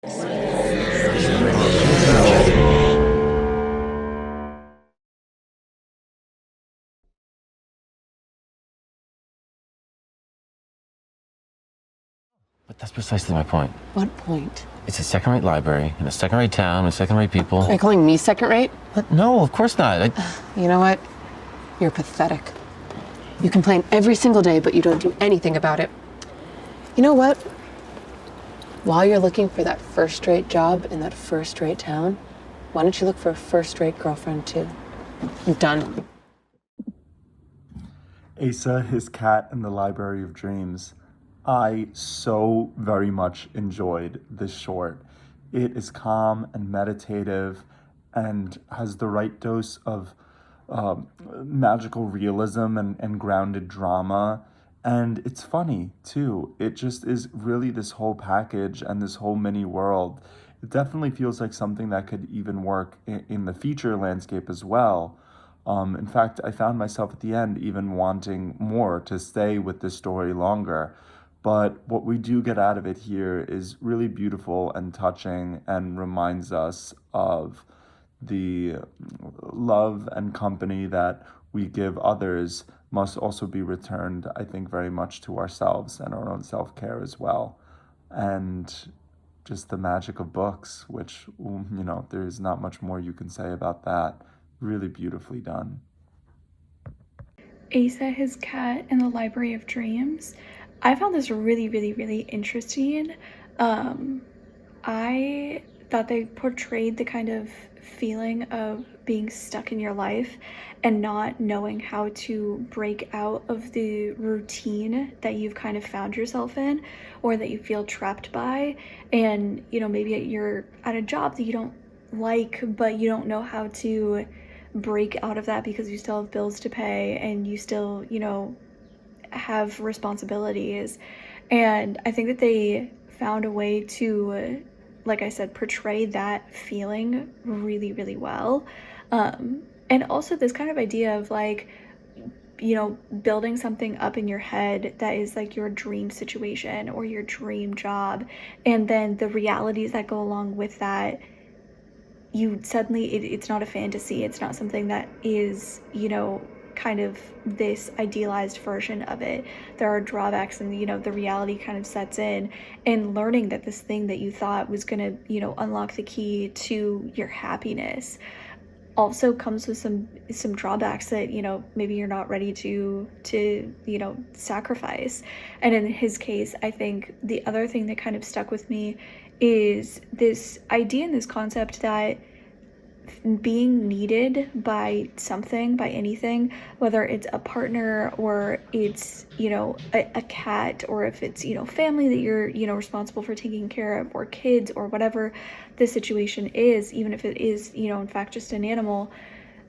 But that's precisely my point. What point? It's a second-rate library, in a second-rate town, with second-rate people. Are you calling me second-rate? No, of course not. You know what? You're pathetic. You complain every single day, but you don't do anything about it. You know what? While you're looking for that first-rate job in that first-rate town, why don't you look for a first-rate girlfriend, too? I'm done. ASA, His Cat, and the Library of Dreams. I so very much enjoyed this short. It is calm and meditative and has the right dose of magical realism and grounded drama. And it's funny too. It just is really this whole package and this whole mini world. It definitely feels like something that could even work in the feature landscape as well. In fact, I found myself at the end even wanting more to stay with this story longer. But what we do get out of it here is really beautiful and touching and reminds us of the love and company that we give others must also be returned, I think, very much to ourselves and our own self-care as well. And just the magic of books, which, there's not much more you can say about that. Really beautifully done. ASA, His Cat, and the Library of Dreams. I found this really, really, really interesting. I thought they portrayed the kind of feeling of being stuck in your life and not knowing how to break out of the routine that you've kind of found yourself in or that you feel trapped by. And, maybe you're at a job that you don't like, but you don't know how to break out of that because you still have bills to pay and you still, have responsibilities. And I think that they found a way to, like I said, portray that feeling really, really well. And also this kind of idea of building something up in your head that is like your dream situation or your dream job. And then the realities that go along with that, you suddenly, it's not a fantasy. It's not something that is, kind of this idealized version of it. There are drawbacks and, the reality kind of sets in, and learning that this thing that you thought was gonna, unlock the key to your happiness also comes with some drawbacks that, maybe you're not ready to sacrifice. And in his case, I think the other thing that kind of stuck with me is this idea and this concept that being needed by something, by anything, whether it's a partner or it's, a cat, or if it's, family that you're, responsible for taking care of, or kids, or whatever the situation is, even if it is, in fact, just an animal,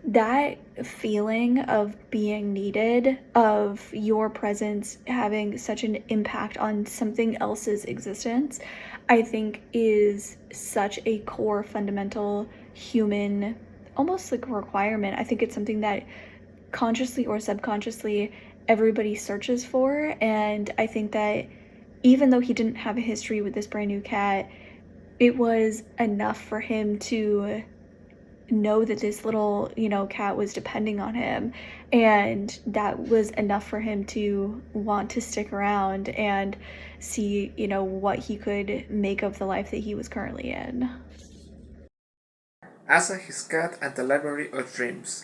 that feeling of being needed, of your presence having such an impact on something else's existence, I think is such a core fundamental human, almost like a requirement. I think it's something that consciously or subconsciously everybody searches for. And I think that even though he didn't have a history with this brand new cat, it was enough for him to know that this little, cat was depending on him. And that was enough for him to want to stick around and see, what he could make of the life that he was currently in. ASA, His Cat, and the Library of Dreams.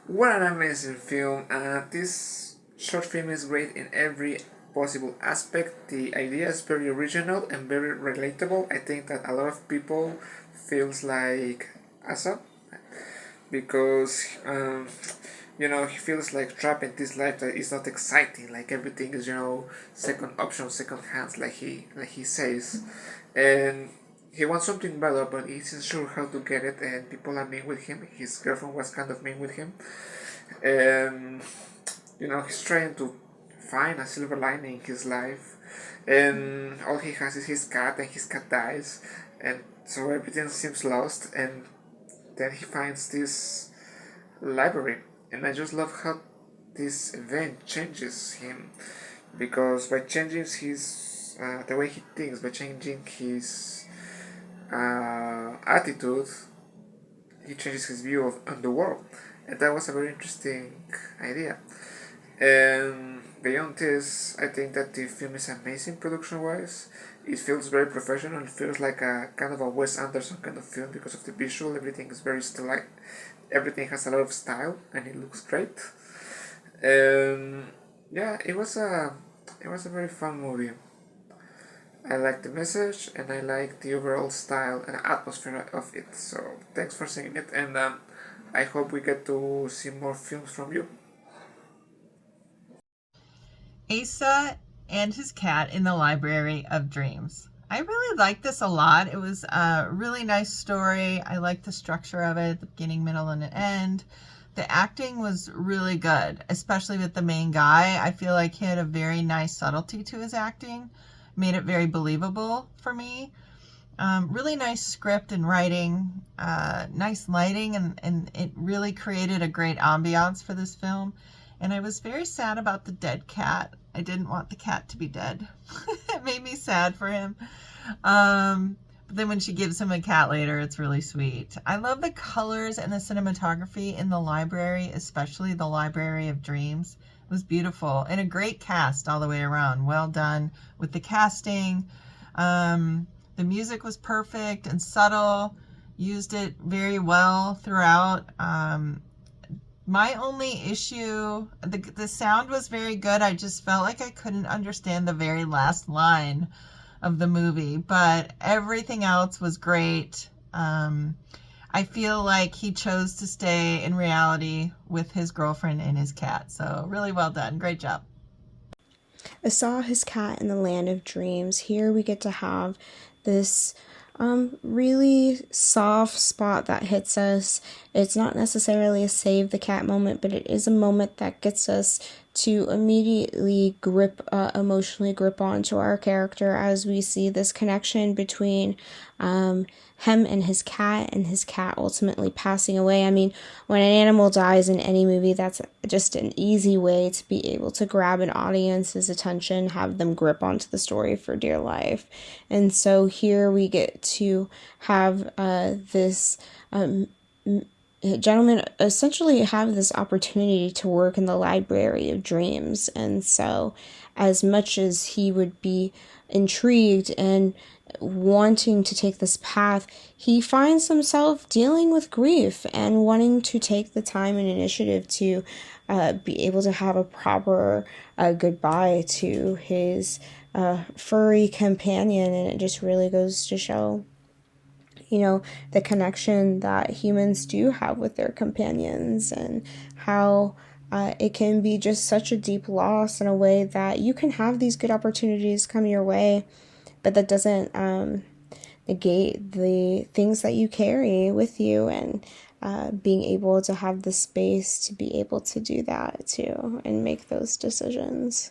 What an amazing film, and this short film is great in every possible aspect. The idea is very original and very relatable. I think that a lot of people feels like ASA because he feels like trapped in this life that is not exciting, like everything is second option, second hands, like he says, and he wants something better, but he isn't sure how to get it, and people are mean with him. His girlfriend was kind of mean with him, and he's trying to find a silver lining in his life, and all he has is his cat, and his cat dies, and so everything seems lost. And then he finds this library, and I just love how this event changes him, because by changing his the way he thinks, by changing his attitude, he changes his view on the world, and that was a very interesting idea. And beyond this, I think that the film is amazing production-wise. It feels very professional. It feels like a kind of a Wes Anderson kind of film because of the visual. Everything is very stylized. Everything has a lot of style, and it looks great. Yeah, it was a very fun movie. I like the message, and I like the overall style and atmosphere of it. So thanks for seeing it, and I hope we get to see more films from you. ASA and his cat in the Library of Dreams. I really liked this a lot. It was a really nice story. I liked the structure of it, the beginning, middle, and the end. The acting was really good, especially with the main guy. I feel like he had a very nice subtlety to his acting, made it very believable for me. Really nice script and writing, nice lighting, and it really created a great ambiance for this film. And I was very sad about the dead cat. I didn't want the cat to be dead. It made me sad for him. But then when she gives him a cat later, it's really sweet. I love the colors and the cinematography in the library, especially the Library of Dreams. It was beautiful and a great cast all the way around. Well done with the casting. The music was perfect and subtle. Used it very well throughout. My only issue, the sound was very good. I just felt like I couldn't understand the very last line of the movie, but everything else was great. I feel like he chose to stay in reality with his girlfriend and his cat. So really well done. Great job. I saw his cat in the land of dreams. Here we get to have this really soft spot that hits us. It's not necessarily a save the cat moment, but it is a moment that gets us to immediately emotionally grip onto our character as we see this connection between him and his cat ultimately passing away. I mean, when an animal dies in any movie, that's just an easy way to be able to grab an audience's attention, have them grip onto the story for dear life. And so here we get to have this gentleman essentially have this opportunity to work in the Library of Dreams. And so as much as he would be intrigued and wanting to take this path, he finds himself dealing with grief and wanting to take the time and initiative to be able to have a proper goodbye to his furry companion. And it just really goes to show, you know, the connection that humans do have with their companions, and how it can be just such a deep loss in a way that you can have these good opportunities come your way, but that doesn't negate the things that you carry with you, and being able to have the space to be able to do that too and make those decisions.